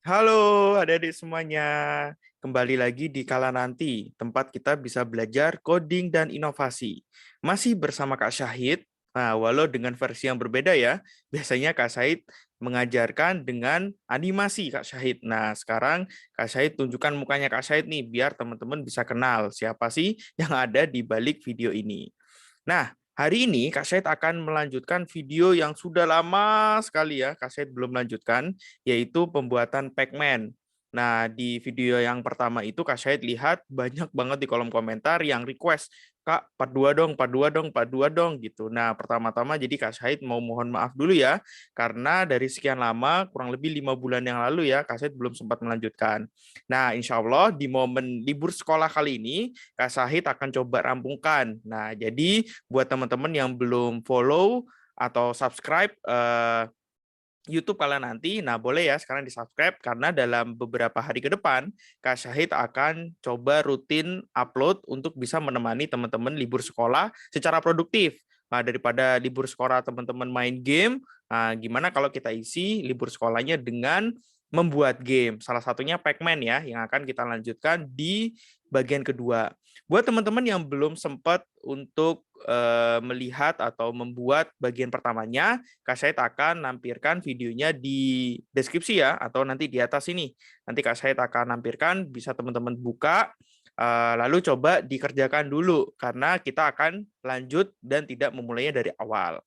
Halo adik-adik semuanya, kembali lagi di Kala Nanti, tempat kita bisa belajar coding dan inovasi. Masih bersama Kak Syahid, nah, walau dengan versi yang berbeda ya. Biasanya Kak Syahid mengajarkan dengan animasi Kak Syahid. Nah, sekarang Kak Syahid tunjukkan mukanya Kak Syahid nih, biar teman-teman bisa kenal siapa sih yang ada di balik video ini. Nah, hari ini Kak Syed akan melanjutkan video yang sudah lama sekali ya Kak Syed belum lanjutkan, yaitu pembuatan Pac-Man. Nah, di video yang pertama itu Kak Syed lihat banyak banget di kolom komentar yang request, Kak, part 2 dong, part 2 dong, part 2 dong gitu. Nah, pertama-tama jadi Kak Syed mau mohon maaf dulu ya, karena dari sekian lama, kurang lebih 5 bulan yang lalu ya, Kak Syed belum sempat melanjutkan. Nah, insya Allah di momen libur sekolah kali ini, Kak Syahid akan coba rampungkan. Nah, jadi buat teman-teman yang belum follow atau subscribe YouTube kalian nanti, nah boleh ya sekarang di-subscribe karena dalam beberapa hari ke depan Kak Syahid akan coba rutin upload untuk bisa menemani teman-teman libur sekolah secara produktif. Nah, daripada libur sekolah teman-teman main game, nah, gimana kalau kita isi libur sekolahnya dengan membuat game. Salah satunya Pac-Man ya yang akan kita lanjutkan di bagian kedua. Buat teman-teman yang belum sempat untuk melihat atau membuat bagian pertamanya, Kak Said akan nampilkan videonya di deskripsi ya, atau nanti di atas ini. Nanti Kak Said akan nampilkan, bisa teman-teman buka, lalu coba dikerjakan dulu, karena kita akan lanjut dan tidak memulainya dari awal.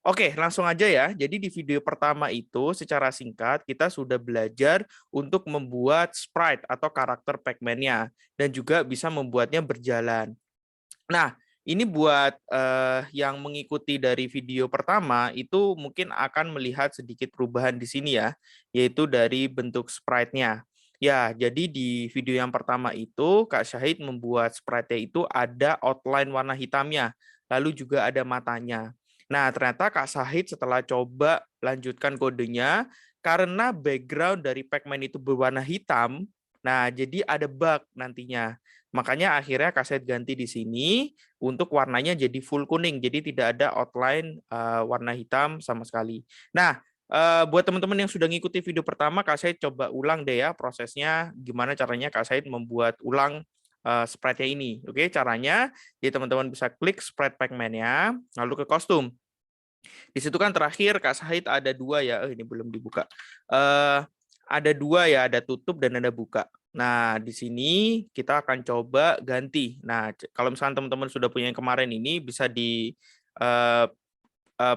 Oke, langsung aja ya. Jadi di video pertama itu secara singkat kita sudah belajar untuk membuat sprite atau karakter Pac-Man-nya dan juga bisa membuatnya berjalan. Nah, ini buat yang mengikuti dari video pertama itu mungkin akan melihat sedikit perubahan di sini ya, yaitu dari bentuk sprite-nya. Ya, jadi di video yang pertama itu Kak Syahid membuat sprite-nya itu ada outline warna hitamnya, lalu juga ada matanya. Nah, ternyata Kak Syahid setelah coba lanjutkan kodenya, karena background dari Pac-Man itu berwarna hitam, nah jadi ada bug nantinya. Makanya akhirnya Kak Syed ganti di sini untuk warnanya jadi full kuning, jadi tidak ada outline warna hitam sama sekali. Nah, buat teman-teman yang sudah ngikuti video pertama, Kak Syed coba ulang deh ya prosesnya, gimana caranya Kak Syed membuat ulang sprite-nya ini. Oke, caranya, jadi teman-teman bisa klik sprite Pac-Man-nya, lalu ke kostum. Di situ kan terakhir Kak Syahid ada dua ya, ini belum dibuka. Ada dua ya, ada tutup dan ada buka. Nah, di sini kita akan coba ganti. Nah, kalau misalnya teman-teman sudah punya yang kemarin ini, bisa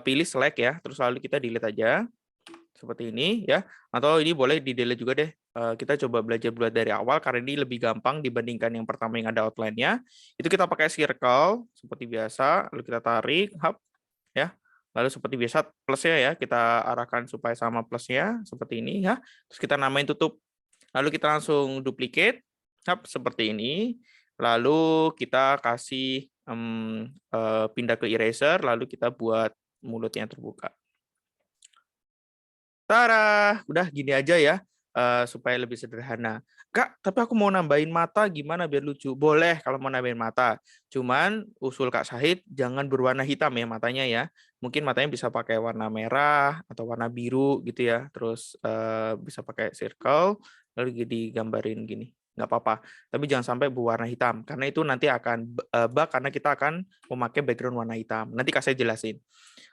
pilih select ya, terus lalu kita delete aja, seperti ini ya. Atau ini boleh di-delete juga deh. Kita coba belajar buat dari awal, karena ini lebih gampang dibandingkan yang pertama yang ada outline-nya. Itu kita pakai circle, seperti biasa, lalu kita tarik, hap, ya. Lalu seperti biasa plusnya ya, kita arahkan supaya sama plusnya, seperti ini ya. Terus kita namain tutup. Lalu kita langsung duplicate, seperti ini. Lalu kita kasih pindah ke eraser, lalu kita buat mulutnya terbuka. Tara, udah gini aja ya, supaya lebih sederhana. Kak, tapi aku mau nambahin mata gimana biar lucu? Boleh kalau mau nambahin mata. Cuman usul Kak Syahid jangan berwarna hitam ya matanya ya. Mungkin matanya bisa pakai warna merah atau warna biru gitu ya. Terus bisa pakai circle, lalu digambarin gini. Nggak apa-apa. Tapi jangan sampai berwarna hitam, karena itu nanti akan bug karena kita akan memakai background warna hitam. Nanti Kak saya jelasin.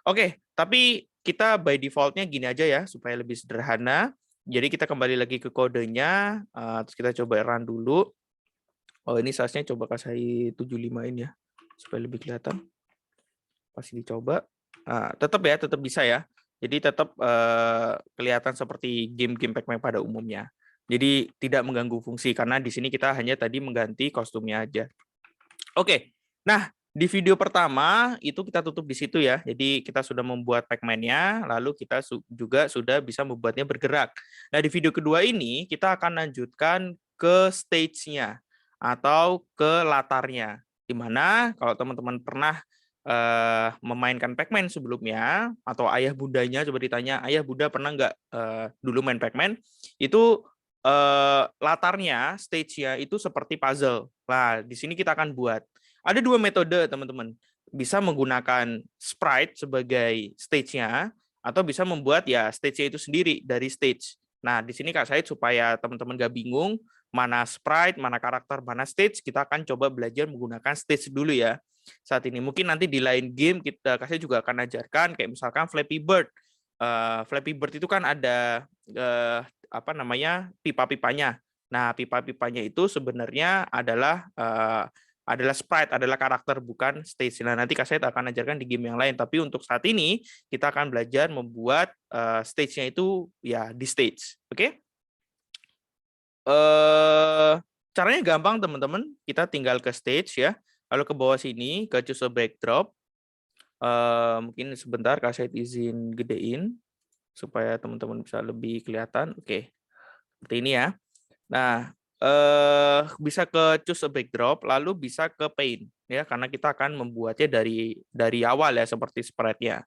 Oke, tapi kita by default-nya gini aja ya, supaya lebih sederhana. Jadi kita kembali lagi ke kodenya, terus kita coba run dulu. Oh, ini size-nya coba kasih 75-in ya, supaya lebih kelihatan. Pasti dicoba. Tetap ya, tetap bisa ya. Jadi tetap kelihatan seperti game-game Pac-Man pada umumnya. Jadi tidak mengganggu fungsi, karena di sini kita hanya tadi mengganti kostumnya aja. Oke, nah di video pertama itu kita tutup di situ ya. Jadi kita sudah membuat Pac-Man-nya, lalu kita juga sudah bisa membuatnya bergerak. Nah di video kedua ini kita akan lanjutkan ke stage-nya atau ke latarnya. Dimana kalau teman-teman pernah memainkan Pac-Man sebelumnya, atau ayah bundanya coba ditanya, ayah bunda pernah nggak dulu main Pac-Man, itu latarnya, stage-nya itu seperti puzzle. Nah, di sini kita akan buat. Ada dua metode, teman-teman. Bisa menggunakan sprite sebagai stage-nya, atau bisa membuat ya stage-nya itu sendiri dari stage. Nah, di sini Kak Said supaya teman-teman gak bingung, mana sprite, mana karakter, mana stage, kita akan coba belajar menggunakan stage dulu ya. Saat ini mungkin nanti di lain game Kak Said juga akan ajarkan kayak misalkan Flappy Bird. Flappy Bird itu kan ada apa namanya pipa-pipanya. Nah, pipa-pipanya itu sebenarnya adalah sprite, adalah karakter, bukan stage. Nah, nanti Kak Said akan ajarkan di game yang lain. Tapi untuk saat ini, kita akan belajar membuat stage-nya itu ya di stage. Oke? Caranya gampang, teman-teman. Kita tinggal ke stage ya. Lalu ke bawah sini, ke choose a backdrop. Mungkin sebentar Kak Said izin gedein supaya teman-teman bisa lebih kelihatan. Oke. Seperti ini ya. Nah, bisa ke choose a backdrop, lalu bisa ke paint ya, karena kita akan membuatnya dari awal ya seperti sprite-nya.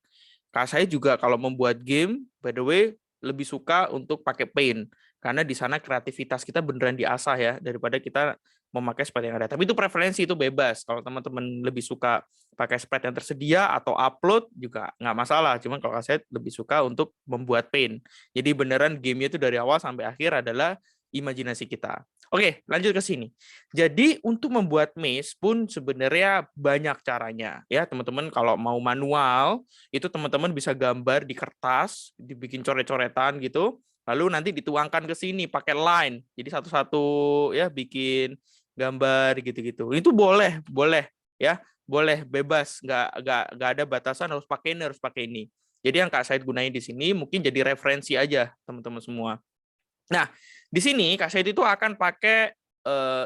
Kak saya juga kalau membuat game, by the way, lebih suka untuk pakai paint karena di sana kreativitas kita beneran diasah ya daripada kita memakai sprite yang ada. Tapi itu preferensi, itu bebas. Kalau teman-teman lebih suka pakai sprite yang tersedia atau upload juga nggak masalah. Cuman kalau saya lebih suka untuk membuat paint. Jadi beneran gamenya itu dari awal sampai akhir adalah imajinasi kita. Oke, lanjut ke sini. Jadi untuk membuat maze pun sebenarnya banyak caranya ya, teman-teman. Kalau mau manual, itu teman-teman bisa gambar di kertas, dibikin coret-coretan gitu, lalu nanti dituangkan ke sini pakai line. Jadi satu-satu ya bikin gambar gitu-gitu. Itu boleh, boleh ya, boleh bebas, nggak ada batasan harus pakai ini, harus pakai ini. Jadi yang Kak Said gunain di sini mungkin jadi referensi aja teman-teman semua. Nah, di sini Kak Said itu akan pakai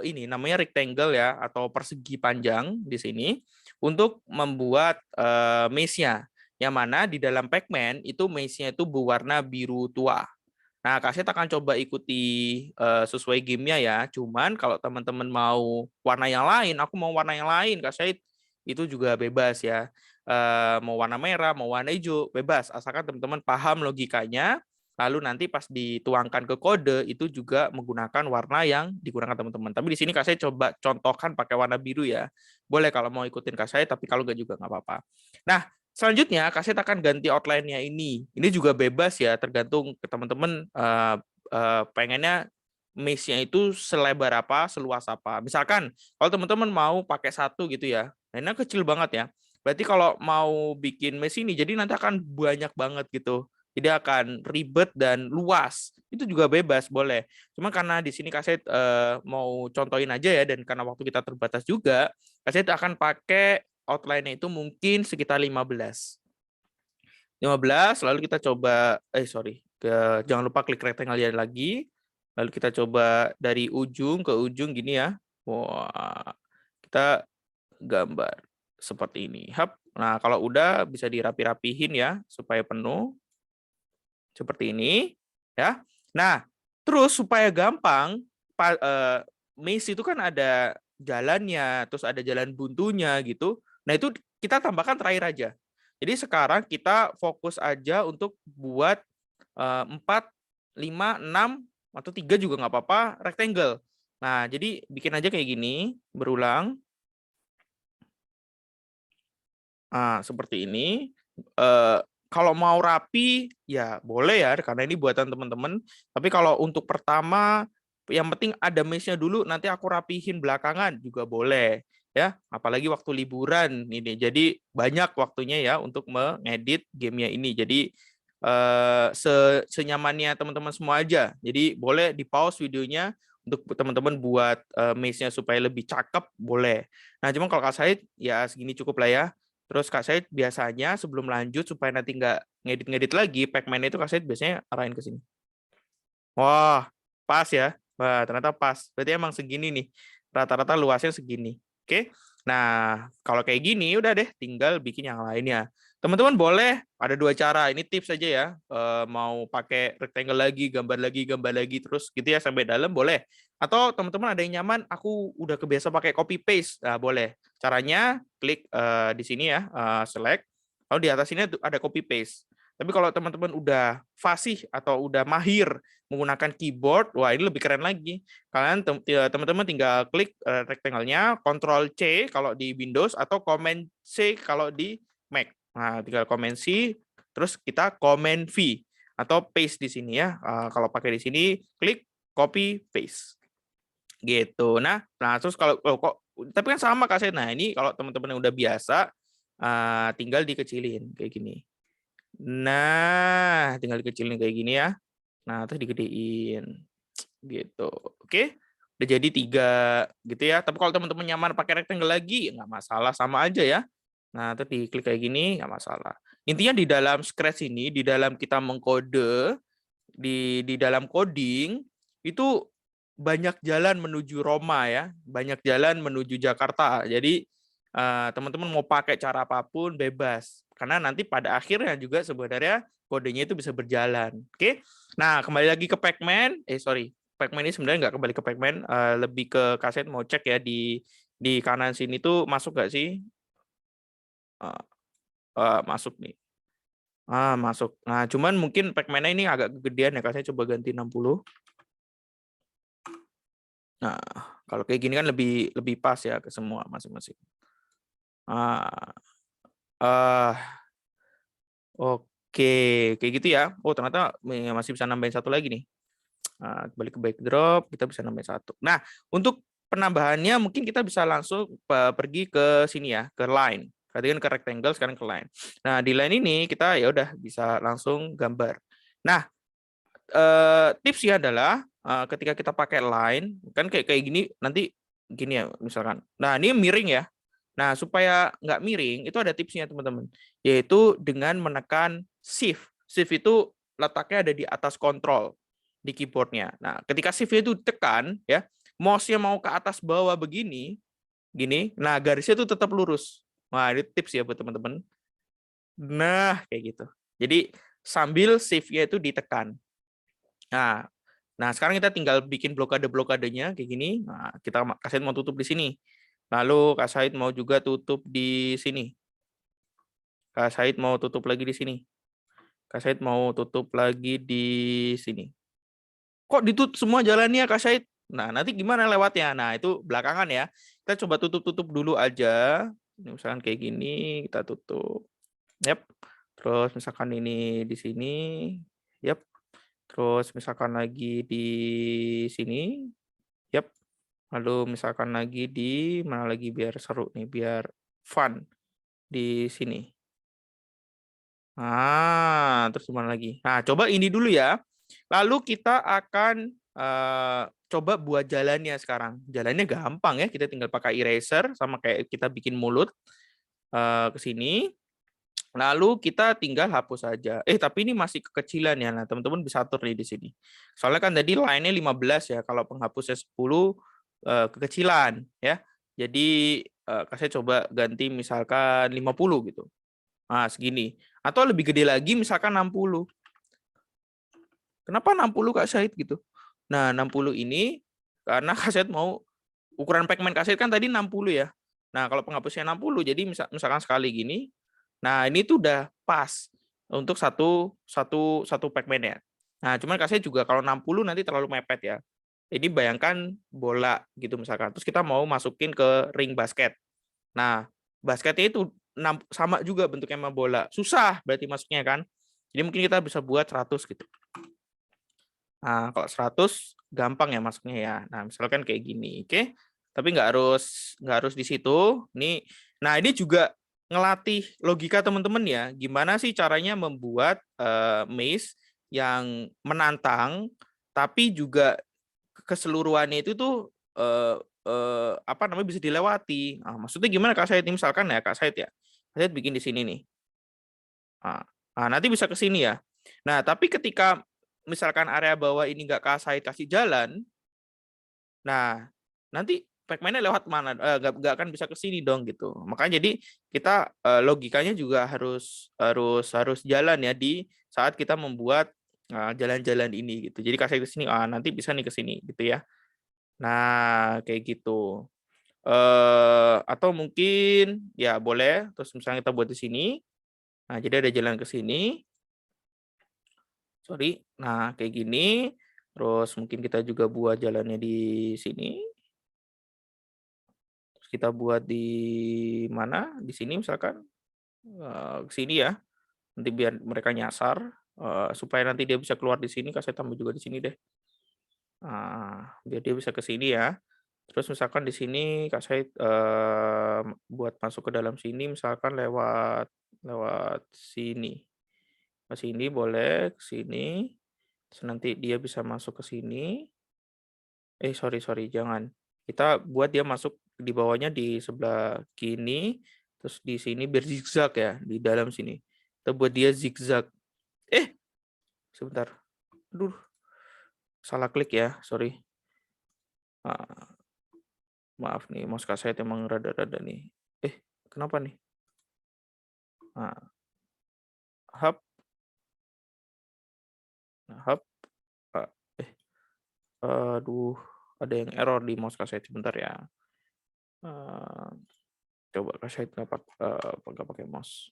ini namanya rectangle ya, atau persegi panjang di sini untuk membuat maze-nya. Yang mana di dalam Pac-Man itu maze-nya itu berwarna biru tua. Nah, Kak Said akan coba ikuti sesuai gamenya ya. Cuman kalau teman-teman mau warna yang lain, aku mau warna yang lain, Kak Said itu juga bebas ya. Mau warna merah, mau warna hijau, bebas. Asalkan teman-teman paham logikanya, lalu nanti pas dituangkan ke kode itu juga menggunakan warna yang digunakan teman-teman. Tapi di sini Kak Said coba contohkan pakai warna biru ya. Boleh kalau mau ikutin Kak Said, tapi kalau nggak juga nggak apa-apa. Nah, selanjutnya, Kak Said akan ganti outline-nya ini. Ini juga bebas ya, tergantung ke teman-teman pengennya maze-nya itu selebar apa, seluas apa. Misalkan, kalau teman-teman mau pakai satu gitu ya, nah ini kecil banget ya. Berarti kalau mau bikin maze ini, jadi nanti akan banyak banget gitu. Jadi akan ribet dan luas. Itu juga bebas, boleh. Cuma karena di sini Kak Said mau contohin aja ya, dan karena waktu kita terbatas juga, Kak Said akan pakai outline-nya itu mungkin sekitar 15. 15, lalu kita coba, jangan lupa klik rectangle lagi, lalu kita coba dari ujung ke ujung gini ya. Wah, kita gambar seperti ini. Hap. Nah, kalau udah bisa dirapi-rapihin ya, supaya penuh. Seperti ini. Ya. Nah, terus supaya gampang, maze itu kan ada jalannya, terus ada jalan buntunya gitu. Nah, itu kita tambahkan terakhir aja. Jadi sekarang kita fokus aja untuk buat 4, 5, 6, atau 3 juga nggak apa-apa, rectangle. Nah, jadi bikin aja kayak gini, berulang. Nah, seperti ini. Kalau mau rapi, ya boleh ya, karena ini buatan teman-teman. Tapi kalau untuk pertama, yang penting ada maze-nya dulu, nanti aku rapihin belakangan juga boleh. Ya, apalagi waktu liburan ini. Jadi banyak waktunya ya untuk mengedit gamenya ini. Jadi senyamannya teman-teman semua aja. Jadi boleh di-pause videonya untuk teman-teman buat maze-nya supaya lebih cakep, boleh. Nah, cuma kalau Kak Said, ya segini cukup lah ya. Terus Kak Said biasanya sebelum lanjut supaya nanti nggak ngedit-ngedit lagi, Pac-Man itu Kak Said biasanya arahin ke sini. Wah, pas ya. Wah, ternyata pas. Berarti emang segini nih. Rata-rata luasnya segini. Oke. Nah, kalau kayak gini udah deh, tinggal bikin yang lainnya. Teman-teman boleh ada 2 cara. Ini tips aja ya. Mau pakai rectangle lagi, gambar lagi, terus gitu ya sampai dalam boleh. Atau teman-teman ada yang nyaman, aku udah kebiasa pakai copy paste. Nah, boleh. Caranya klik di sini ya, select. Lalu di atas ini ada copy paste. Tapi kalau teman-teman udah fasih atau udah mahir menggunakan keyboard, wah ini lebih keren lagi. Kalian teman-teman tinggal klik rectangle-nya, Ctrl C kalau di Windows atau Command C kalau di Mac. Nah, tinggal Command C, terus kita Command V. atau paste di sini ya. Kalau pakai di sini, klik copy paste. Gitu. Nah, terus kalau kok tapi kan sama Kak Said. Nah, ini kalau teman-teman yang udah biasa tinggal dikecilin kayak gini. Nah, tinggal dikecilin kayak gini ya. Nah, terus digedein. Gitu. Oke. Udah jadi 3 gitu ya. Tapi kalau teman-teman nyaman pakai rectangle lagi, nggak masalah, sama aja ya. Nah, terus diklik kayak gini, nggak masalah. Intinya di dalam Scratch ini, di dalam kita mengkode, di dalam coding, itu banyak jalan menuju Roma ya. Banyak jalan menuju Jakarta. Jadi, teman-teman mau pakai cara apapun, bebas. Karena nanti pada akhirnya juga sebenarnya kodenya itu bisa berjalan. Oke? Nah, kembali lagi ke Pacman. Sorry. Pacman ini sebenarnya nggak kembali ke Pacman. Lebih ke kaset mau cek ya di kanan sini tuh masuk nggak sih? Masuk nih. Masuk. Nah, cuman mungkin Pacman-nya ini agak kegedean ya, saya coba ganti 60. Nah, kalau kayak gini kan lebih pas ya ke semua masing-masing. Ah, oke, kayak gitu ya. Oh, ternyata masih bisa nambahin satu lagi nih. Kembali ke backdrop, kita bisa nambahin satu. Nah, untuk penambahannya mungkin kita bisa langsung pergi ke sini ya, ke line. Tadi kan ke rectangle, sekarang ke line. Nah, di line ini kita ya udah bisa langsung gambar. Nah, tipsnya adalah ketika kita pakai line, kan kayak gini, nanti gini ya misalkan. Nah, ini miring ya. Nah, supaya nggak miring, itu ada tipsnya teman-teman. Yaitu dengan menekan Shift. Shift itu letaknya ada di atas kontrol di keyboardnya. Nah, ketika Shift itu ditekan, ya, mouse-nya mau ke atas bawah begini, gini, nah garisnya itu tetap lurus. Nah, ini tips ya buat teman-teman. Nah, kayak gitu. Jadi, sambil Shift-nya itu ditekan. Nah, sekarang kita tinggal bikin blokade-blokadenya kayak gini. Nah, kita Kak Said mau tutup di sini. Lalu Kak Said mau juga tutup di sini. Kak Said mau tutup lagi di sini. Kak Said mau tutup lagi di sini. Kok ditutup semua jalannya Kak Said? Nah, nanti gimana lewatnya? Nah, itu belakangan ya. Kita coba tutup-tutup dulu aja. Ini misalkan kayak gini, kita tutup. Yap. Terus misalkan ini di sini. Yap. Terus misalkan lagi di sini. Yap. Lalu misalkan lagi di mana lagi biar seru nih, biar fun di sini. Terus gimana lagi? Nah, coba ini dulu ya. Lalu kita akan coba buat jalannya sekarang. Jalannya gampang ya, kita tinggal pakai eraser sama kayak kita bikin mulut ke sini. Lalu kita tinggal hapus saja. Tapi ini masih kekecilan ya. Nah, teman-teman bisa atur nih di sini. Soalnya kan tadi line-nya 15 ya. Kalau penghapusnya 10 kekecilan ya. Jadi saya coba ganti misalkan 50 gitu. Nah, segini. Atau lebih gede lagi misalkan 60. Kenapa 60 Kak Syahid gitu? Nah, 60 ini karena Kak Syahid mau ukuran Pacman Kak Syahid kan tadi 60 ya. Nah, kalau penghapusnya 60 jadi misalkan sekali gini. Nah, ini tuh udah pas untuk satu Pacman ya. Nah, cuman Kak Syahid juga kalau 60 nanti terlalu mepet ya. Ini bayangkan bola gitu misalkan. Terus kita mau masukin ke ring basket. Nah, basketnya itu sama juga bentuknya sama bola. Susah berarti masuknya kan. Jadi mungkin kita bisa buat 100 gitu. Nah, kalau 100 gampang ya masuknya ya. Nah, misalkan kayak gini, oke? Tapi nggak harus di situ. Nah ini juga ngelatih logika teman-teman ya. Gimana sih caranya membuat maze yang menantang, tapi juga keseluruhannya itu tuh apa namanya bisa dilewati. Nah, maksudnya gimana Kak Said? Misalkan ya Kak Said ya. Kak Said bikin di sini nih. Nanti bisa ke sini ya. Nah, tapi ketika misalkan area bawah ini nggak Kak Said kasih jalan, nah nanti Pacman-nya lewat mana? Nggak akan bisa ke sini dong gitu. Makanya jadi kita logikanya juga harus jalan ya di saat kita membuat jalan-jalan ini gitu. Jadi Kak Said ke sini, nanti bisa nih ke sini gitu ya. Nah, kayak gitu. Atau mungkin ya boleh terus misalnya kita buat di sini. Nah, jadi ada jalan ke sini. Sorry. Nah, kayak gini. Terus mungkin kita juga buat jalannya di sini. Terus kita buat di mana? Di sini misalkan. Ke sini ya. Nanti biar mereka nyasar. supaya nanti dia bisa keluar di sini, saya tambah juga di sini deh. Nah, biar dia bisa ke sini ya. Terus misalkan di sini saya buat masuk ke dalam sini misalkan lewat lewat sini. Ke sini boleh, ke sini, terus nanti dia bisa masuk ke sini. Sorry sorry, jangan. Kita buat dia masuk di bawahnya di sebelah kini, terus di sini biar zigzag ya, di dalam sini. Kita buat dia zigzag. Sebentar. Aduh, salah klik ya, sorry. Maaf nih, mouse saya emang rada-rada nih. Kenapa nih? Hap, hap, aduh, ada yang error di mouse saya sebentar ya. Coba saya nggak pakai mouse.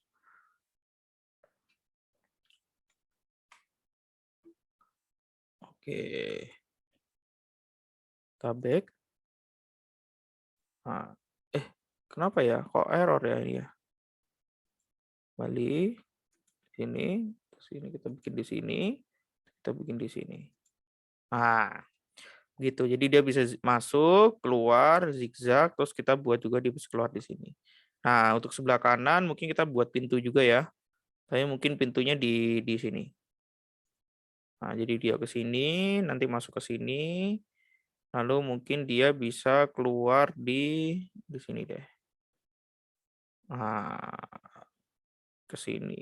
Oke, kita back. Kenapa ya? Kok error ya ini ya? Balik sini, terus ini kita bikin di sini, kita bikin di sini. Gitu. Jadi dia bisa masuk, keluar, zigzag, terus kita buat juga dia bisa keluar di sini. Nah, untuk sebelah kanan mungkin kita buat pintu juga ya. Saya mungkin pintunya di sini. Nah, jadi dia ke sini, nanti masuk ke sini, lalu mungkin dia bisa keluar di sini deh. Ke sini.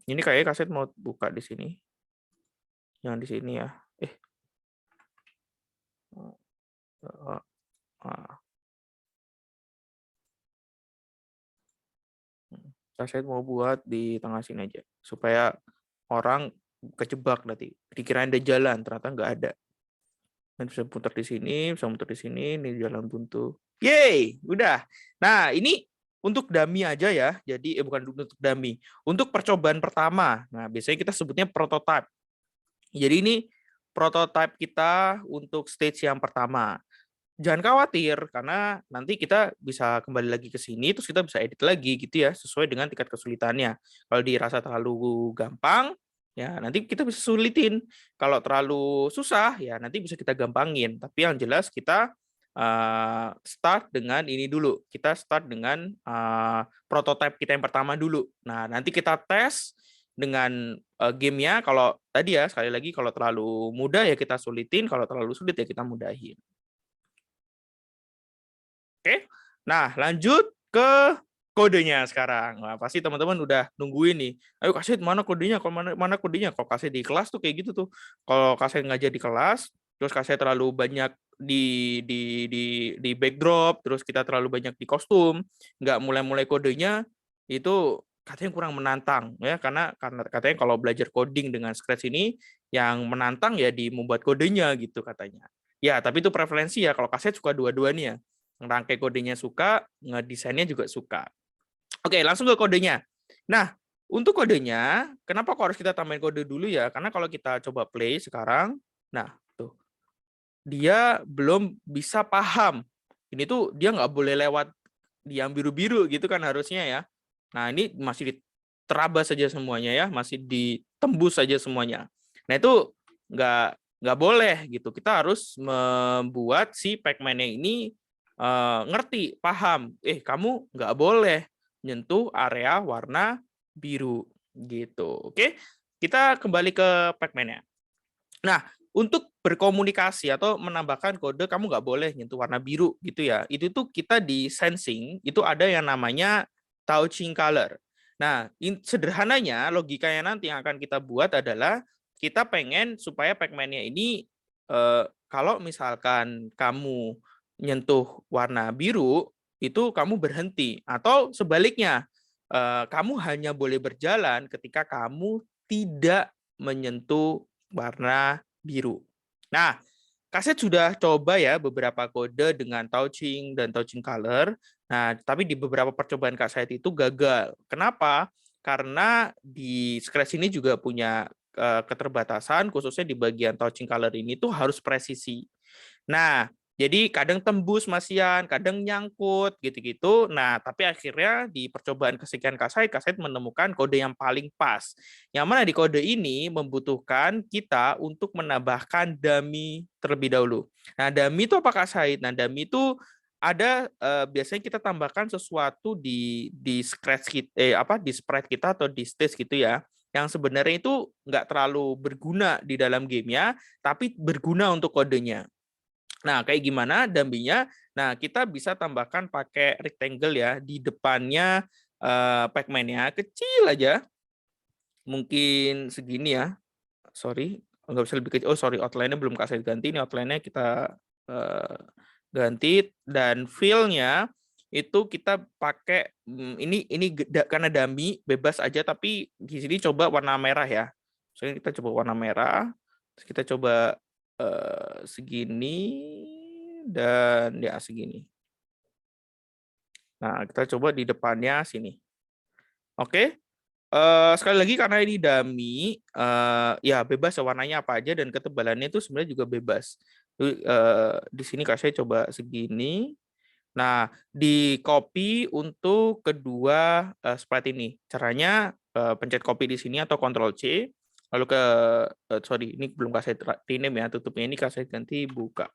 Ini kayaknya kaset mau buka di sini. Yang di sini ya. Saya mau buat di tengah sini aja supaya orang kejebak nanti dikirain ada jalan ternyata nggak ada. Nanti bisa putar di sini, bisa muter di sini, ini jalan buntu. Yeay, udah. Nah, ini untuk dummy aja ya. Jadi bukan untuk dummy, untuk percobaan pertama. Nah, biasanya kita sebutnya prototype. Jadi ini prototype kita untuk stage yang pertama. Jangan khawatir, karena nanti kita bisa kembali lagi ke sini, terus kita bisa edit lagi gitu ya, sesuai dengan tingkat kesulitannya. Kalau dirasa terlalu gampang, ya nanti kita bisa sulitin. Kalau terlalu susah, ya nanti bisa kita gampangin. Tapi yang jelas kita start dengan ini dulu. Kita start dengan prototype kita yang pertama dulu. Nah, nanti kita tes dengan gamenya. Kalau tadi ya, sekali lagi, kalau terlalu mudah ya kita sulitin, kalau terlalu sulit ya kita mudahin. Oke, nah lanjut ke kodenya sekarang. Nah, pasti teman-teman udah nungguin nih. Ayo Kaset, mana kodenya? Kalau mana kodenya? Kalau Kaset di kelas tuh kayak gitu tuh. Kalau Kaset ngajar di kelas, terus Kaset terlalu banyak di backdrop, terus kita terlalu banyak di kostum, nggak mulai-mulai kodenya, itu katanya kurang menantang ya, karena katanya kalau belajar coding dengan Scratch ini yang menantang ya di membuat kodenya gitu katanya. Ya, tapi itu preferensi ya. Kalau Kaset suka dua-duanya. Ngerangkai kodenya suka, ngedesainnya juga suka. Oke, langsung ke kodenya. Nah, untuk kodenya, kenapa kok harus kita tambahin kode dulu ya? Karena kalau kita coba play sekarang, nah tuh, dia belum bisa paham. Ini tuh dia nggak boleh lewat di yang biru-biru gitu kan harusnya ya. Nah, ini masih terabas saja semuanya ya, masih ditembus saja semuanya. Nah, itu nggak boleh gitu. Kita harus membuat si Pac-Man-nya ini ngerti, paham. Kamu nggak boleh nyentuh area warna biru gitu. Oke, kita kembali ke Pac-Man-nya. Nah, untuk berkomunikasi atau menambahkan kode, kamu nggak boleh nyentuh warna biru gitu ya. Itu tuh kita di sensing, itu ada yang namanya touching color. Nah, sederhananya logikanya nanti yang akan kita buat adalah kita pengen supaya Pac-Man-nya ini kalau misalkan kamu nyentuh warna biru, itu kamu berhenti. Atau sebaliknya, kamu hanya boleh berjalan ketika kamu tidak menyentuh warna biru. Nah, Kaset sudah coba ya beberapa kode dengan touching dan touching color. Nah, tapi di beberapa percobaan Kaset itu gagal. Kenapa? Karena di Scratch ini juga punya keterbatasan, khususnya di bagian touching color ini tuh harus presisi. Nah, Jadi kadang tembus Masian, kadang nyangkut gitu-gitu. Nah, tapi akhirnya di percobaan kesekian Kak Said menemukan kode yang paling pas. Yang mana di kode ini membutuhkan kita untuk menambahkan dummy terlebih dahulu. Nah, dummy itu apa Kak Said? Nah, dummy itu ada biasanya kita tambahkan sesuatu di scratch di spread kita atau di stage gitu ya, yang sebenarnya itu nggak terlalu berguna di dalam gamenya, tapi berguna untuk kodenya. Nah, kayak gimana dummy-nya? Nah, kita bisa tambahkan pakai rectangle ya di depannya Pac-Man-nya, kecil aja, mungkin segini ya. Sorry, nggak bisa lebih kecil. Oh, sorry, outline-nya belum kasih ganti. Ini outline-nya kita ganti, dan fill-nya itu kita pakai karena dummy bebas aja, tapi di sini coba warna merah ya. So, kita coba warna merah. Terus kita coba segini dan ya segini. Nah, kita coba di depannya sini. Oke. Sekali lagi karena ini dummy, ya bebas ya warnanya apa aja, dan ketebalannya itu sebenarnya juga bebas. Di sini Kak saya coba segini. Nah, di copy untuk kedua sprite ini. Caranya pencet copy di sini atau Ctrl C. Lalu sorry, ini belum kasih rename ya, tutupnya ini kasih ganti buka.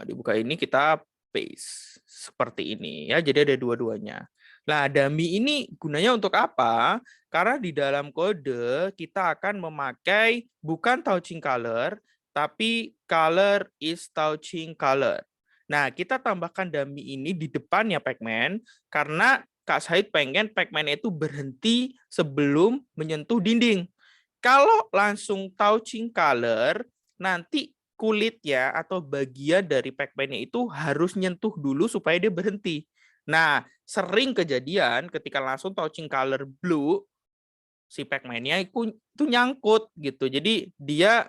Dibuka ini kita paste seperti ini ya, jadi ada dua-duanya. Nah, dummy ini gunanya untuk apa? Karena di dalam kode kita akan memakai bukan touching color, tapi color is touching color. Nah, kita tambahkan dummy ini di depannya Pac-Man karena Kak Said pengen Pac-Man itu berhenti sebelum menyentuh dinding. Kalau langsung touching color, nanti kulitnya atau bagian dari Pac-Man-nya itu harus nyentuh dulu supaya dia berhenti. Nah, sering kejadian ketika langsung touching color blue, si Pac-Man-nya itu nyangkut gitu. Jadi dia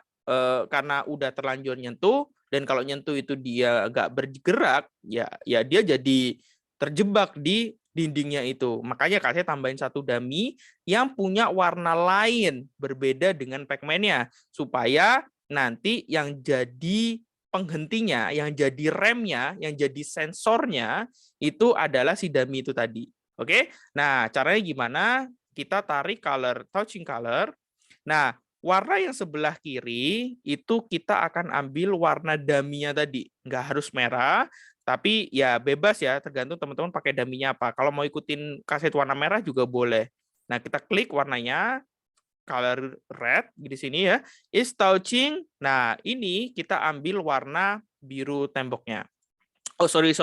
karena udah terlanjur nyentuh, dan kalau nyentuh itu dia nggak bergerak, ya dia jadi terjebak di dindingnya itu. Makanya Kak saya tambahin satu dummy yang punya warna lain berbeda dengan Pac-Man-nya, supaya nanti yang jadi penghentinya, yang jadi remnya, yang jadi sensornya itu adalah si dummy itu tadi. Oke? Nah, caranya gimana? Kita tarik color, touching color. Nah, warna yang sebelah kiri itu kita akan ambil warna dummy-nya tadi. Nggak harus merah, tapi ya bebas ya, tergantung teman-teman pakai dummy-nya apa. Kalau mau ikutin kaset warna merah juga boleh. Nah, kita klik warnanya, color red di sini ya, is touching. Nah, ini kita ambil warna biru temboknya. Oh, sorry.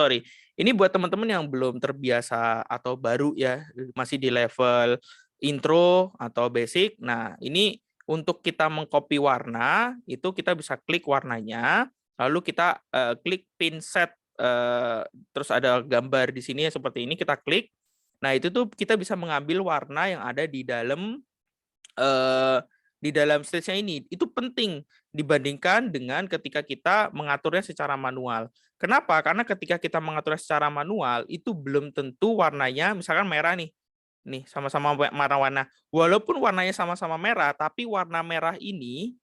Ini buat teman-teman yang belum terbiasa atau baru ya, masih di level intro atau basic. Nah, ini untuk kita mengcopy warna, itu kita bisa klik warnanya, lalu kita klik pin set, terus ada gambar di sini seperti ini, kita klik. Nah, itu tuh kita bisa mengambil warna yang ada di dalam stage-nya ini. Itu penting dibandingkan dengan ketika kita mengaturnya secara manual. Kenapa? Karena ketika kita mengaturnya secara manual, itu belum tentu warnanya, misalkan merah nih, sama-sama warna-warna. Walaupun warnanya sama-sama merah, tapi warna merah ini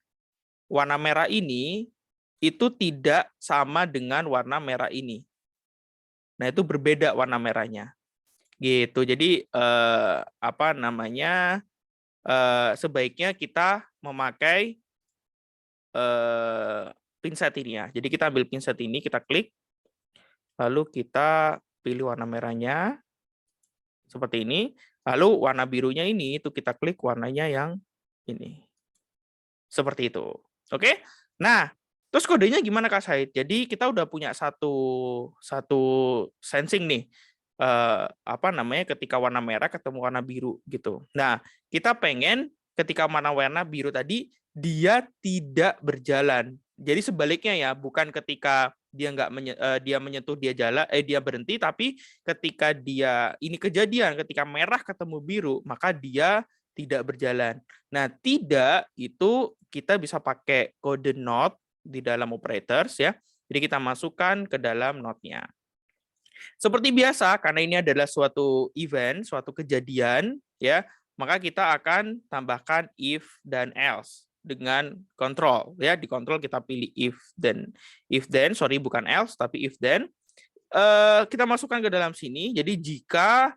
itu tidak sama dengan warna merah ini. Nah, itu berbeda warna merahnya. Gitu. Jadi sebaiknya kita memakai pinset ini ya. Jadi kita ambil pinset ini, kita klik, lalu kita pilih warna merahnya seperti ini. Lalu warna birunya ini itu kita klik warnanya yang ini. Seperti itu. Oke? Nah, terus kodenya gimana Kak Said? Jadi kita udah punya satu sensing nih. Ketika warna merah ketemu warna biru gitu. Nah, kita pengen ketika warna biru tadi dia tidak berjalan. Jadi sebaliknya ya, bukan ketika dia menyentuh dia berhenti, tapi ketika ini kejadian ketika merah ketemu biru, maka dia tidak berjalan. Nah, tidak itu kita bisa pakai kode not di dalam operators ya. Jadi kita masukkan ke dalam not-nya. Seperti biasa, karena ini adalah suatu event, suatu kejadian, ya, maka kita akan tambahkan if dan else. dengan control ya. Di control kita pilih if then, sorry bukan else tapi if then. Kita masukkan ke dalam sini. Jadi jika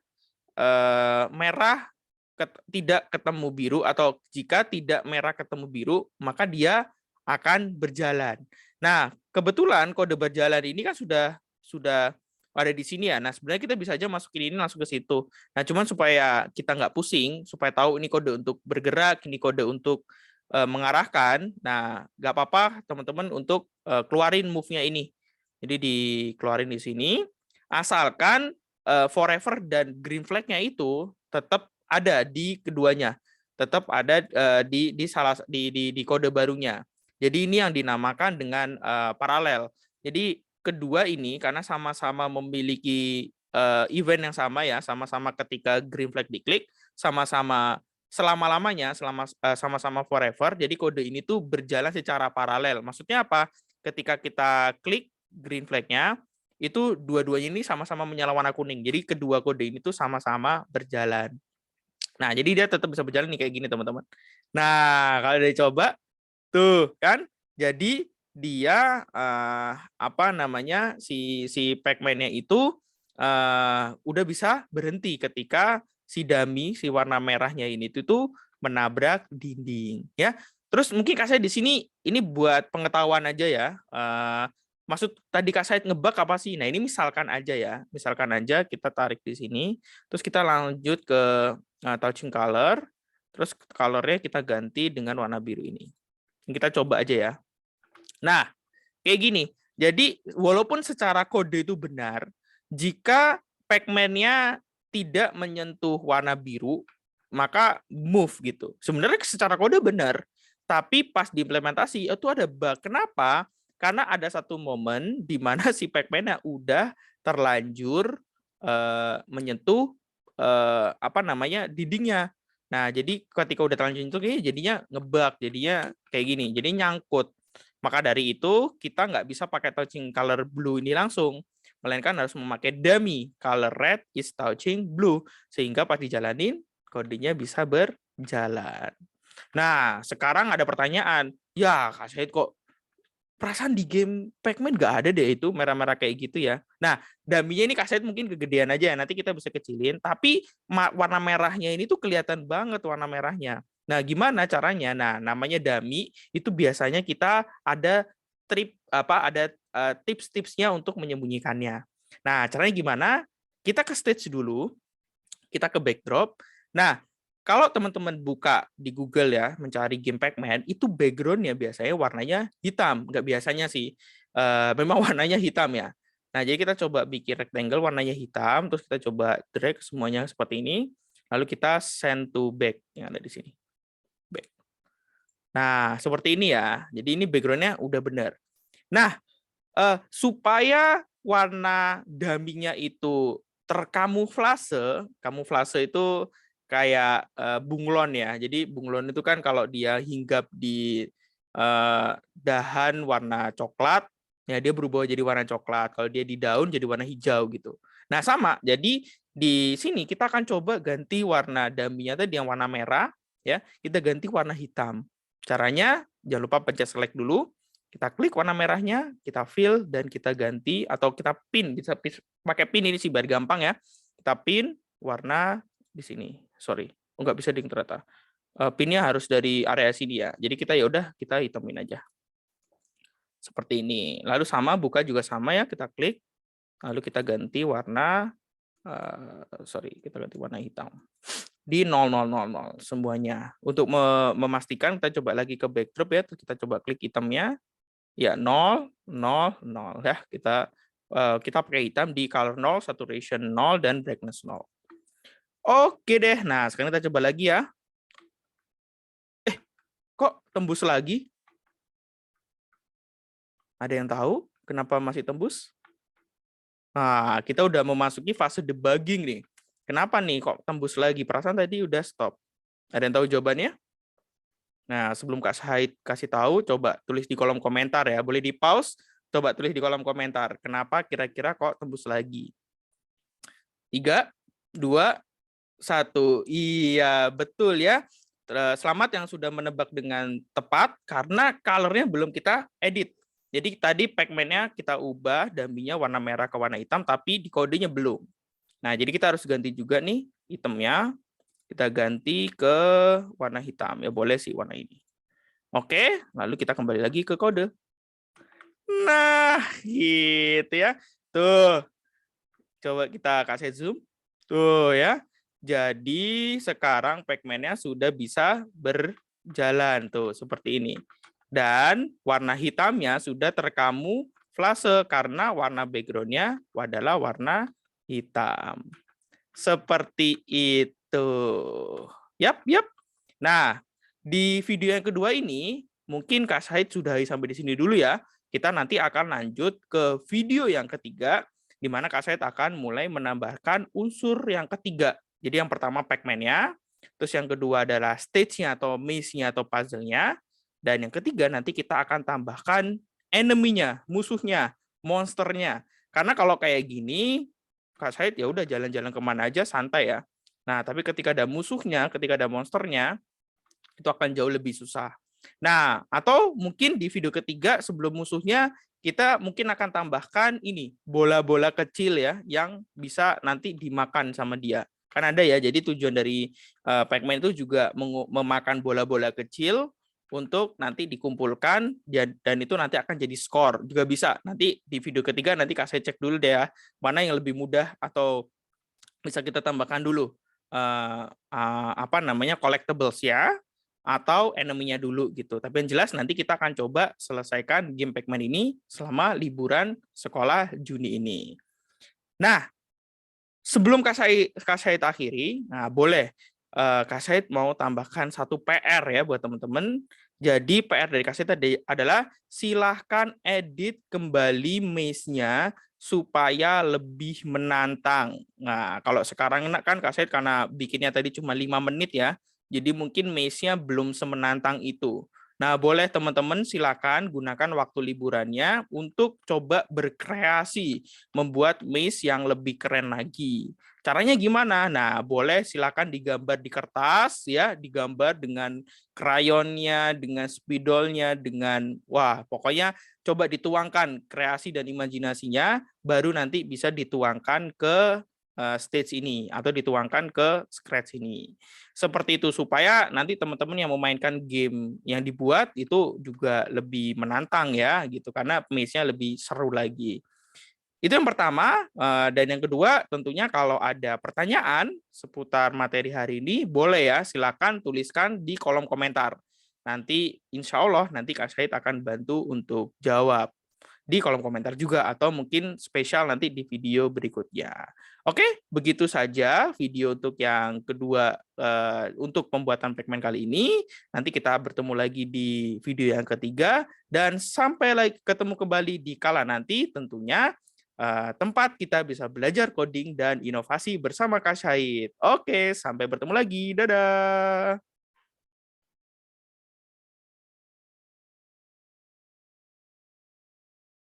merah tidak ketemu biru atau jika tidak merah ketemu biru, maka dia akan berjalan. Nah, kebetulan kode berjalan ini kan sudah ada di sini ya. Nah, sebenarnya kita bisa aja masukin ini langsung ke situ. Nah, cuman supaya kita nggak pusing, supaya tahu ini kode untuk bergerak, ini kode untuk mengarahkan. Nah, nggak apa-apa teman-teman untuk keluarin move-nya ini. Jadi dikeluarin di sini, asalkan forever dan green flag-nya itu tetap ada di keduanya, tetap ada di kode barunya. Jadi ini yang dinamakan dengan paralel. Jadi kedua ini karena sama-sama memiliki event yang sama ya, sama-sama ketika green flag diklik, sama-sama selama-lamanya, sama-sama forever. Jadi kode ini tuh berjalan secara paralel. Maksudnya apa? Ketika kita klik green flag-nya, itu dua-duanya ini sama-sama menyala warna kuning. Jadi kedua kode ini tuh sama-sama berjalan. Nah, jadi dia tetap bisa berjalan nih kayak gini, teman-teman. Nah, kalau udah dicoba, tuh kan, jadi dia apa namanya si Pac-Man-nya itu udah bisa berhenti ketika si dummy, si warna merahnya ini tuh menabrak dinding, ya. Terus mungkin Kak Said di sini ini buat pengetahuan aja ya. Maksud tadi Kak Said ngebug apa sih? Nah, ini misalkan aja ya. Misalkan aja kita tarik di sini, terus kita lanjut ke touching color, terus colornya kita ganti dengan warna biru ini. Kita coba aja ya. Nah, kayak gini. Jadi, walaupun secara kode itu benar, jika Pac-Man-nya tidak menyentuh warna biru, maka move gitu. Sebenarnya secara kode benar, tapi pas diimplementasi itu ada bug. Kenapa? Karena ada satu momen di mana si Pac-Man-nya udah terlanjur menyentuh apa namanya dindingnya. Nah, jadi ketika udah terlanjur itu jadinya ngebug, jadinya kayak gini, jadi nyangkut. Maka dari itu kita nggak bisa pakai touching color blue ini langsung, melainkan harus memakai dummy color red is touching blue, sehingga pas dijalanin kodenya bisa berjalan. Nah, sekarang ada pertanyaan, ya Kak Syahid kok perasaan di game Pac-Man nggak ada deh itu merah-merah kayak gitu ya. Nah, dummy-nya ini Kak Said mungkin kegedean aja ya, nanti kita bisa kecilin, tapi warna merahnya ini tuh kelihatan banget warna merahnya. Nah, gimana caranya? Nah, namanya dummy itu biasanya kita ada tips-tipsnya untuk menyembunyikannya. Nah, caranya gimana? Kita ke stage dulu, kita ke backdrop. Nah, kalau teman-teman buka di Google ya, mencari game Pac-Man, itu background-nya biasanya warnanya hitam. Nggak biasanya sih, memang warnanya hitam ya. Nah, jadi kita coba bikin rectangle warnanya hitam, terus kita coba drag semuanya seperti ini, lalu kita send to back yang ada di sini. Back. Nah, seperti ini ya. Jadi ini background-nya udah benar. Nah, supaya warna dummy-nya itu terkamuflase, kamuflase itu kayak bunglon ya. Jadi bunglon itu kan kalau dia hinggap di dahan warna coklat, ya dia berubah jadi warna coklat. Kalau dia di daun jadi warna hijau gitu. Nah, sama. Jadi di sini kita akan coba ganti warna dummy-nya tadi yang warna merah, ya. Kita ganti warna hitam. Caranya jangan lupa pencet select dulu. Kita klik warna merahnya, kita fill dan kita ganti atau kita pin, bisa pakai pin ini sih biar gampang ya. Kita pin warna di sini. Sorry, nggak bisa ding ternyata. Pinnya harus dari area sini ya. Jadi kita ya udah kita hitamin aja. Seperti ini. Lalu sama buka juga sama ya, kita klik. Lalu kita ganti warna kita ganti warna hitam. Di 0000 semuanya. Untuk memastikan kita coba lagi ke backdrop ya, terus kita coba klik hitamnya. Ya 0, 0, 0 ya. Kita pakai hitam di color 0, saturation 0 dan brightness 0. Oke deh. Nah, sekarang kita coba lagi ya. Kok tembus lagi? Ada yang tahu kenapa masih tembus? Nah, kita udah memasuki fase debugging nih. Kenapa nih kok tembus lagi? Perasaan tadi udah stop. Ada yang tahu jawabannya? Nah, sebelum Kak Syahid kasih tahu, coba tulis di kolom komentar ya. Boleh di-pause, coba tulis di kolom komentar. Kenapa kira-kira kok tembus lagi? 3, 2, 1. Iya, betul ya. Selamat yang sudah menebak dengan tepat karena color-nya belum kita edit. Jadi tadi pigmentnya kita ubah dummy-nya warna merah ke warna hitam, tapi di kodenya belum. Nah, jadi kita harus ganti juga nih itemnya. Kita ganti ke warna hitam. Ya boleh sih warna ini. Oke, lalu kita kembali lagi ke kode. Nah, gitu ya. Tuh, coba kita kasih zoom. Tuh ya. Jadi sekarang pigmentnya sudah bisa berjalan tuh seperti ini. Dan warna hitamnya sudah terkamuflase karena warna background-nya adalah warna hitam. Seperti itu. Yap, yap. Nah, di video yang kedua ini, mungkin Kak Syahid sudahi sampai di sini dulu ya. Kita nanti akan lanjut ke video yang ketiga, di mana Kak Syahid akan mulai menambahkan unsur yang ketiga. Jadi yang pertama pigment-nya, terus yang kedua adalah stage-nya atau maze-nya atau puzzle-nya, dan yang ketiga nanti kita akan tambahkan enemy-nya, musuhnya, monsternya. Karena kalau kayak gini, Kak Syahid ya udah jalan-jalan kemana aja santai ya. Nah, tapi ketika ada musuhnya, ketika ada monsternya, itu akan jauh lebih susah. Nah, atau mungkin di video ketiga sebelum musuhnya kita mungkin akan tambahkan ini bola-bola kecil ya yang bisa nanti dimakan sama dia. Kan ada ya, jadi tujuan dari Pac-Man itu juga memakan bola-bola kecil untuk nanti dikumpulkan dan itu nanti akan jadi skor. Juga bisa nanti di video ketiga nanti Kak saya cek dulu deh ya, mana yang lebih mudah atau bisa kita tambahkan dulu apa namanya collectibles ya atau enemy-nya dulu gitu. Tapi yang jelas nanti kita akan coba selesaikan game Pac-Man ini selama liburan sekolah Juni ini. Nah, sebelum Kak Syahid akhiri, nah boleh Kak Syahid mau tambahkan satu PR ya buat teman-teman. Jadi PR dari Kak Syahid adalah silahkan edit kembali maze-nya supaya lebih menantang. Nah, kalau sekarang kan Kak Syahid karena bikinnya tadi cuma 5 menit ya, jadi mungkin maze-nya belum semenantang itu. Nah, boleh teman-teman silakan gunakan waktu liburannya untuk coba berkreasi, membuat maze yang lebih keren lagi. Caranya gimana? Nah, boleh silakan digambar di kertas ya, digambar dengan krayonnya, dengan spidolnya, dengan wah, pokoknya coba dituangkan kreasi dan imajinasinya, baru nanti bisa dituangkan ke stage ini atau dituangkan ke scratch ini. Seperti itu supaya nanti teman-teman yang memainkan game yang dibuat itu juga lebih menantang ya gitu karena maze-nya lebih seru lagi. Itu yang pertama, dan yang kedua tentunya kalau ada pertanyaan seputar materi hari ini, boleh ya silakan tuliskan di kolom komentar. Nanti insya Allah nanti Kak Syahid akan bantu untuk jawab di kolom komentar juga atau mungkin spesial nanti di video berikutnya. Oke, begitu saja video untuk yang kedua untuk pembuatan Pac-Man kali ini. Nanti kita bertemu lagi di video yang ketiga dan sampai lagi ketemu kembali di kala nanti tentunya tempat kita bisa belajar coding dan inovasi bersama Kak Syahid. Oke, sampai bertemu lagi. Dadah.